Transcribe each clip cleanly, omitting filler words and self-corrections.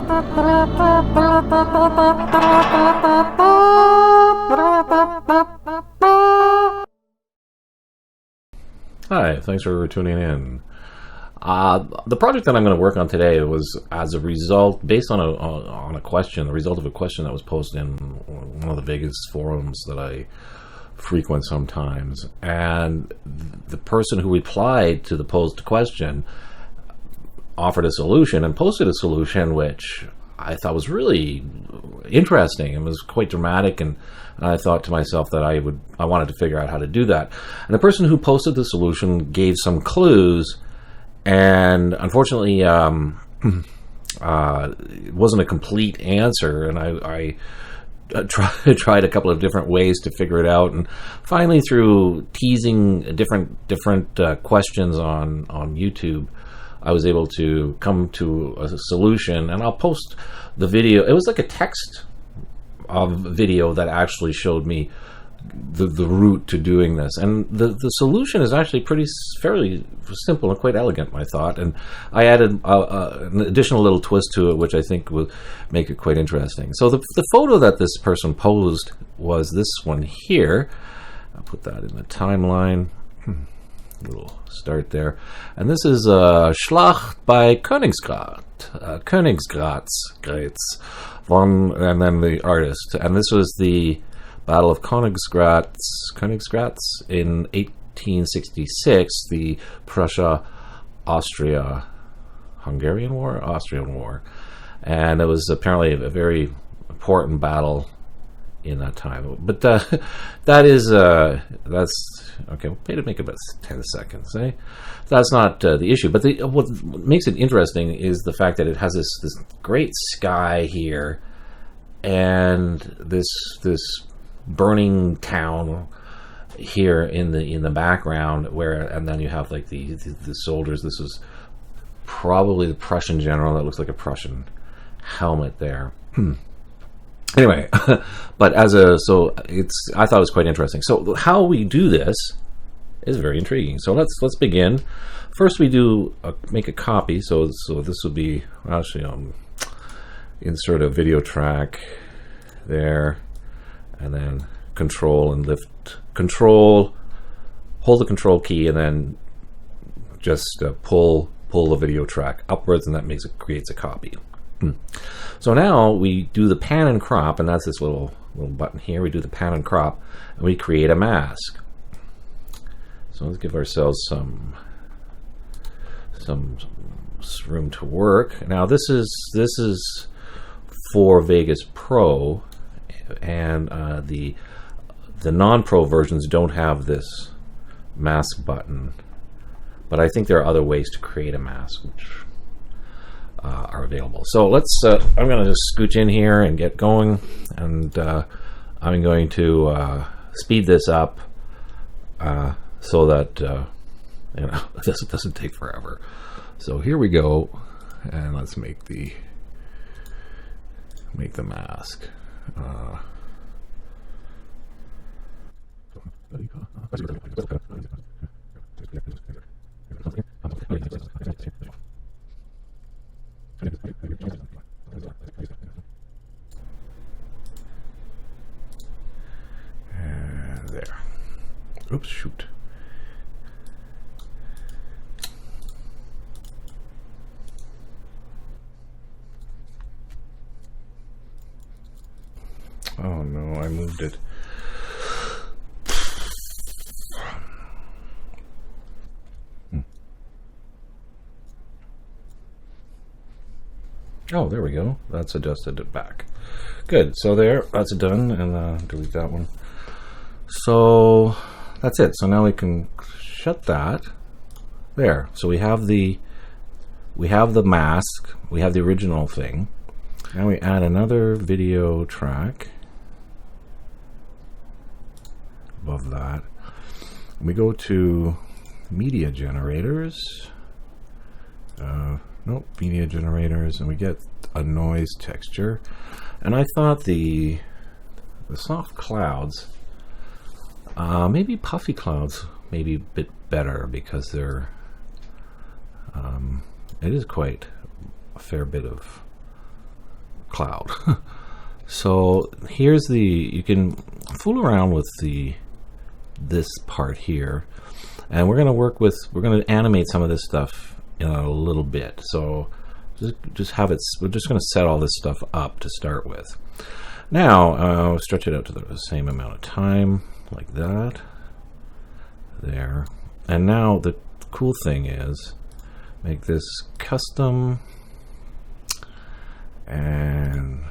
Hi, thanks for tuning in. The project that I'm going to work on today was as a result, based on a question, the result of a question that was posted in one of the Vegas forums that I frequent sometimes. And the person who replied to the posed question offered a solution and posted a solution which I thought was really interesting. It was quite dramatic, and I thought to myself that I wanted to figure out how to do that. And the person who posted the solution gave some clues, and unfortunately it wasn't a complete answer, and I tried a couple of different ways to figure it out, and finally through teasing different questions on YouTube, I was able to come to a solution. And I'll post the video. It was like a text of video that actually showed me the route to doing this, and the solution is actually fairly simple and quite elegant, I thought, and I added an additional little twist to it which I think will make it quite interesting. So the photo that this person posed was this one here. I'll put that in the timeline. Little start there, and this is Schlacht by Königsgrätz, and then the artist, and this was the Battle of Königsgrätz in 1866, the Prussia-Austria-Hungarian War, Austrian War, and it was apparently a very important battle in that time. But that's okay. We'll pay to make about 10 seconds. Eh? That's not the issue. But what makes it interesting is the fact that it has this great sky here, and this burning town here in the background, and then you have like the soldiers. This is probably the Prussian general. That looks like a Prussian helmet there. Anyway, but I thought it was quite interesting. So how we do this is very intriguing. So let's begin. First, we make a copy. So this will be actually insert a video track there, and then control and lift control. Hold the control key, and then just pull the video track upwards, and that creates a copy. So now we do the pan and crop, and that's this little button here. We do the pan and crop, and we create a mask. So let's give ourselves some room to work. Now this is for Vegas Pro, and the non-pro versions don't have this mask button, but I think there are other ways to create a mask which are available. So let's I'm going to just scooch in here and get going, and I'm going to speed this up so that it doesn't take forever. So here we go, and let's make the mask. And there. Oops, shoot. Oh no, I moved it. Oh, there we go. That's adjusted it back. Good. So that's done, and delete that one. So that's it. So now we can shut that. There. So we have the mask. We have the original thing. Now we add another video track above that. We go to media generators. Nope, media generators, and we get a noise texture. And I thought the soft clouds, maybe puffy clouds, maybe a bit better, because it is quite a fair bit of cloud. So here's you can fool around with this part here, and we're going to animate some of this stuff in a little bit. So just have it. We're just going to set all this stuff up to start with. Now stretch it out to the same amount of time, like that. There. And now the cool thing is, make this custom and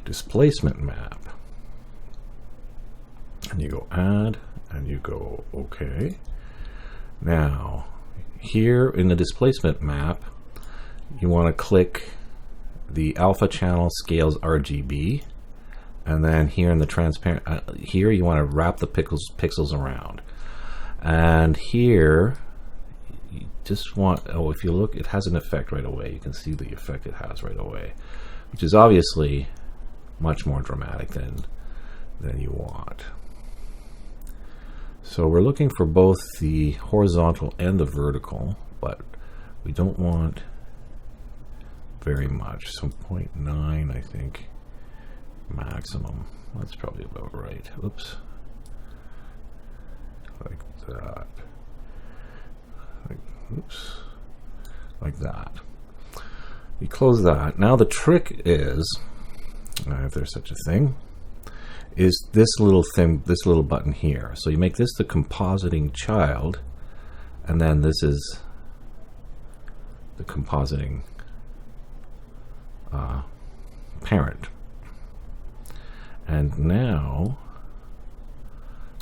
displacement map. And you go add, and you go OK. Now, here in the displacement map, you want to click the alpha channel scales RGB, and then here in the transparent, here you want to wrap the pixels around. And here, you just want, if you look, it has an effect right away. You can see the effect it has right away, which is obviously much more dramatic than you want. So we're looking for both the horizontal and the vertical, but we don't want very much. So 0.9, I think, maximum. That's probably about right. Oops. Like that. Oops. Like that. You close that. Now the trick is, if there's such a thing, is this little thing, this little button here. So you make this the compositing child, and then this is the compositing parent. And now,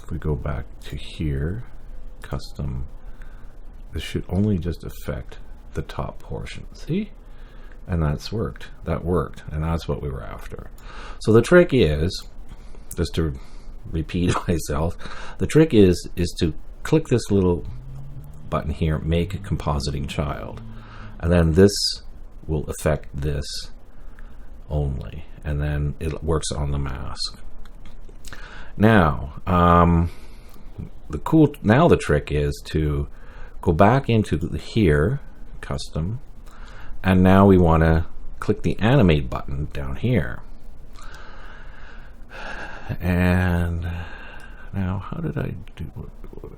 if we go back to here, custom, this should only just affect the top portion. See? And that's worked. That worked, and that's what we were after. So the trick is, just to repeat myself, the trick is to click this little button here, make a compositing child, and then this will affect this only, and then it works on the mask. Now, the trick is to go back into here, custom, and now we want to click the animate button down here. And now, how did I do?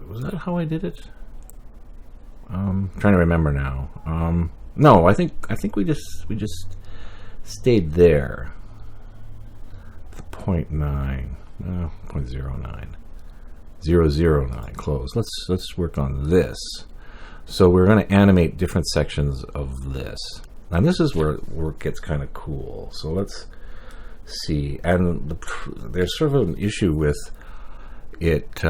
Was that how I did it? Trying to remember now. No, I think we just stayed there. 0.9, 0.09, 009. Close. Let's work on this. So we're going to animate different sections of this, and this is where it gets kind of cool. So let's see. And there's sort of an issue with it.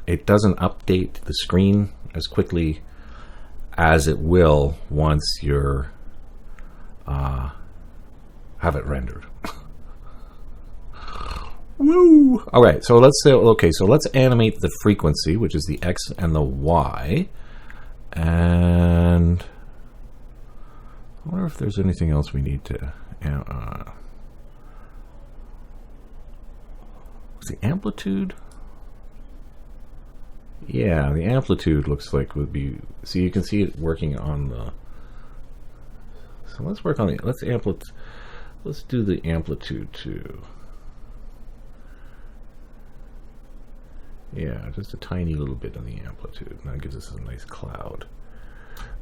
It doesn't update the screen as quickly as it will once you're have it rendered. Woo! All right, so let's say, okay, so let's animate the frequency, which is the X and the Y. And I wonder if there's anything else we need to what's the amplitude? Yeah, the amplitude looks like would be, see, you can see it working on the, so let's work on the, let's do the amplitude too. Yeah, just a tiny little bit on the amplitude. And that gives us a nice cloud.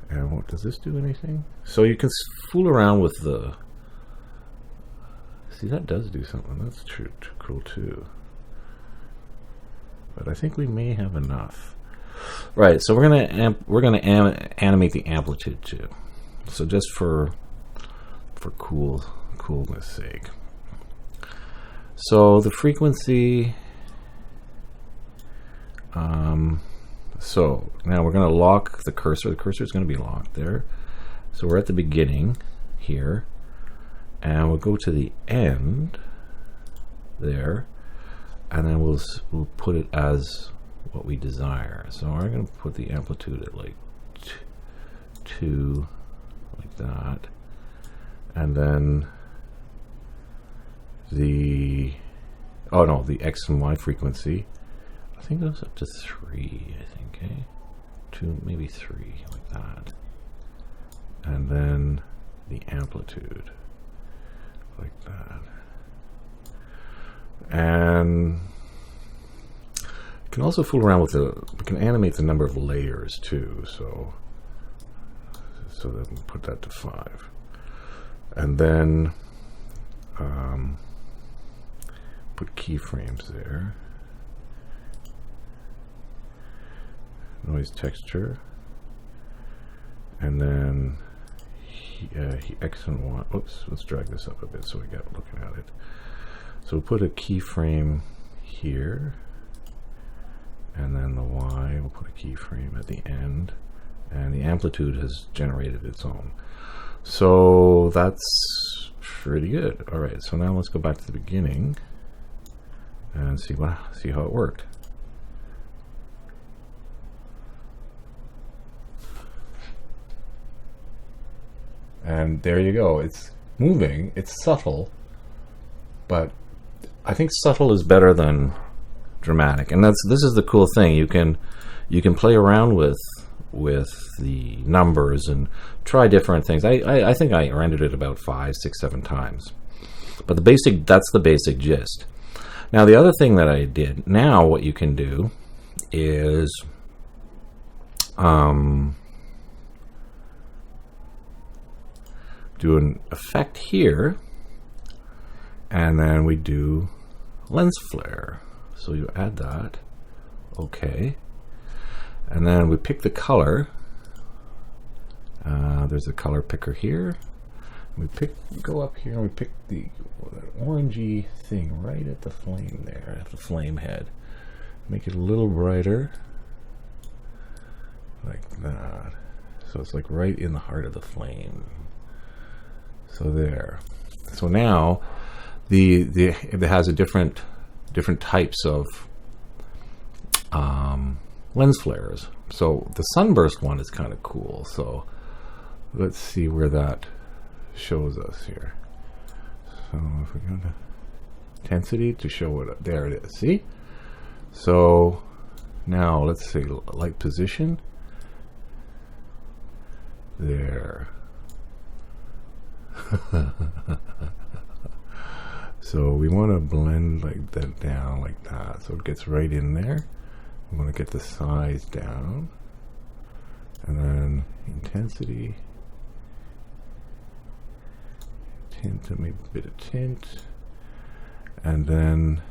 And what does this do? Anything? So you can fool around with the, see, that does do something. That's true, cool too. But I think we may have enough. Right, so we're gonna animate the amplitude too. So just for coolness sake. So the frequency. So now we're going to lock the cursor. The cursor is going to be locked there. So we're at the beginning here, and we'll go to the end there, and then we'll put it as what we desire. So we're going to put the amplitude at like 2, like that, and then the the X and Y frequency, I think goes up to 3, I think, okay? 2, maybe 3, like that. And then the amplitude, like that. And you can also fool around with we can animate the number of layers too, so then put that to 5. And then put keyframes there. Noise texture. And then X and Y. Oops, let's drag this up a bit so we get looking at it. So we'll put a keyframe here. And then the Y, we'll put a keyframe at the end. And the amplitude has generated its own. So that's pretty good. All right, so now let's go back to the beginning and see how it worked. And there you go. It's moving. It's subtle, but I think subtle is better than dramatic. And this is the cool thing. You can play around with the numbers and try different things. I think I rendered it about 5, 6, 7 times. But that's the basic gist. Now the other thing that I did, now what you can do is do an effect here, and then we do lens flare. So you add that, okay. And then we pick the color. There's a color picker here. We go up here and we pick the orangey thing right at the flame there, at the flame head. Make it a little brighter, like that. So it's like right in the heart of the flame. So there. So now it has a different types of lens flares. So the sunburst one is kind of cool. So let's see where that shows us here. So if we go to intensity to show what, there it is. See? So now let's say light position. There. So we want to blend like that down like that, so it gets right in there. We want to get the size down, and then intensity, tint, maybe a bit of tint, and then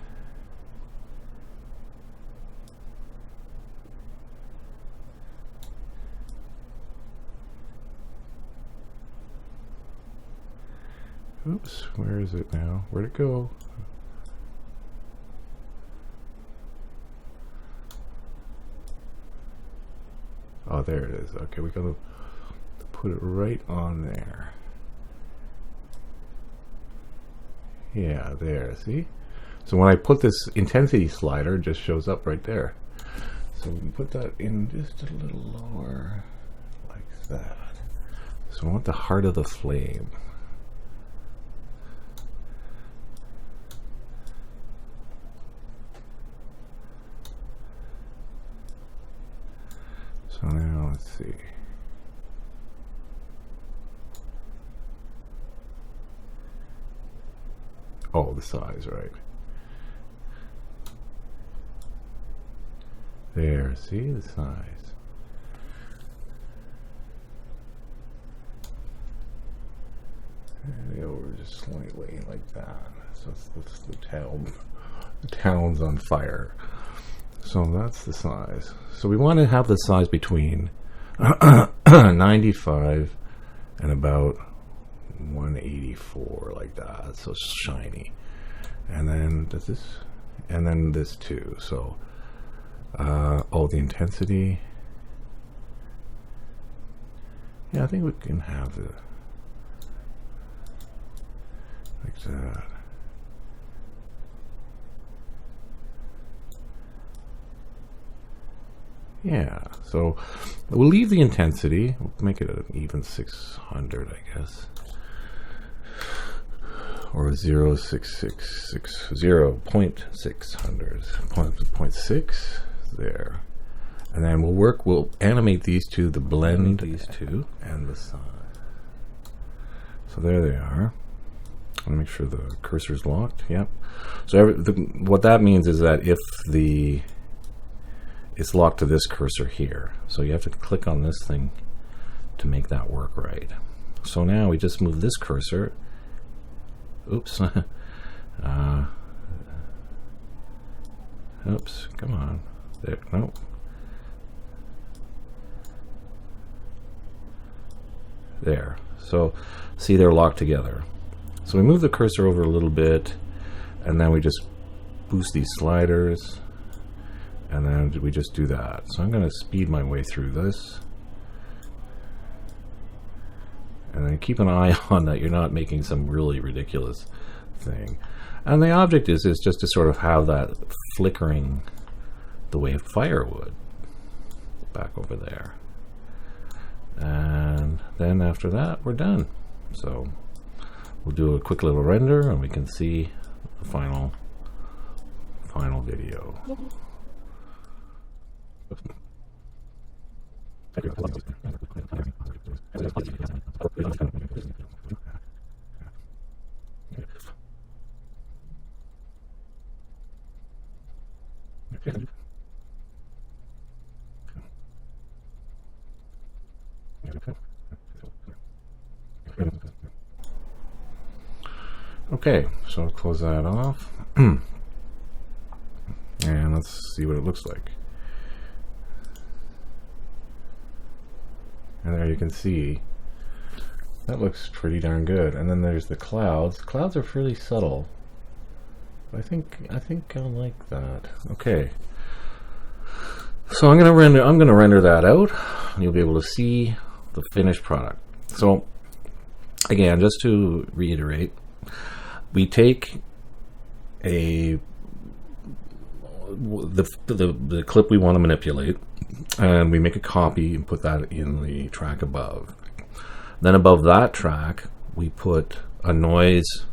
oops, where is it now? Where'd it go? Oh, there it is. Okay, we gotta put it right on there. Yeah, there, see? So when I put this intensity slider, it just shows up right there. So we can put that in just a little lower, like that. So I want the heart of the flame. So now let's see. Oh, the size, right. There, see the size. And over just slightly like that. So that's the town. The town's on fire. So that's the size. So we want to have the size between 95 and about 184, like that. So it's shiny. And then does this, and then this too. So oh, the intensity. Yeah, I think we can have the like that. Yeah, so we'll leave the intensity. We'll make it an even 600, I guess, or 0.600, 0.6 there. And then we'll animate these two, the blend, these two, and the side. So there they are. Let me make sure the cursor's locked. Yep. So what that means is that if it's locked to this cursor here. So you have to click on this thing to make that work right. So now we just move this cursor. Oops. Oops, come on. There, no. There. So see, they're locked together. So we move the cursor over a little bit, and then we just boost these sliders, and then we just do that. So I'm going to speed my way through this. And then keep an eye on that you're not making some really ridiculous thing. And the object is just to sort of have that flickering the way fire would. Back over there. And then after that, we're done. So we'll do a quick little render, and we can see the final video. Okay, so I'll close that off. And let's see what it looks like. And there you can see that looks pretty darn good. And then there's the clouds. Clouds are fairly subtle. I think I like that. Okay. So I'm gonna render that out, and you'll be able to see the finished product. So again, just to reiterate, we take the clip we want to manipulate, and we make a copy and put that in the track above. Then above that track, we put a noise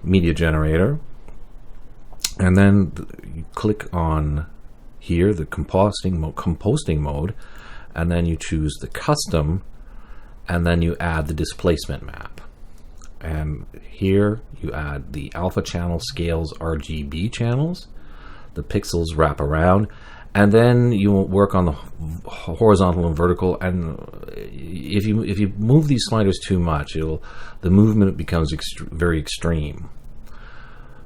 media generator, and then you click on here the composting mode, and then you choose the custom, and then you add the displacement map. And here you add the alpha channel scales RGB channels, the pixels wrap around, and then you work on the horizontal and vertical. And if you move these sliders too much, the movement becomes very extreme.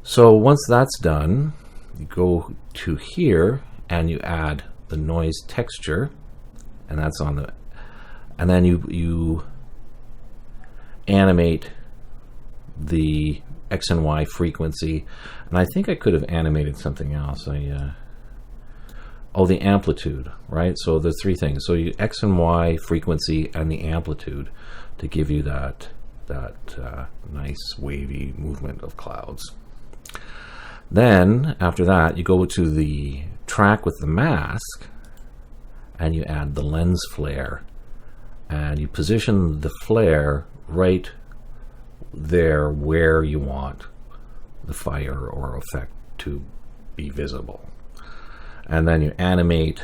So once that's done, you go to here and you add the noise texture, and that's on the, and then you animate the X and Y frequency. And I think I could have animated something else. Oh, the amplitude, right? So the three things. So you X and Y frequency and the amplitude to give you that nice wavy movement of clouds. Then after that, you go to the track with the mask, and you add the lens flare, and you position the flare right there where you want the fire or effect to be visible. And then you animate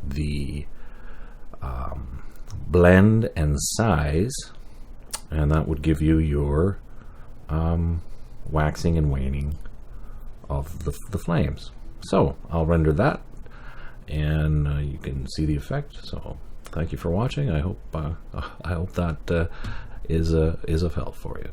the blend and size, and that would give you your waxing and waning of the flames. So I'll render that, and you can see the effect. So thank you for watching. I hope that is of help for you.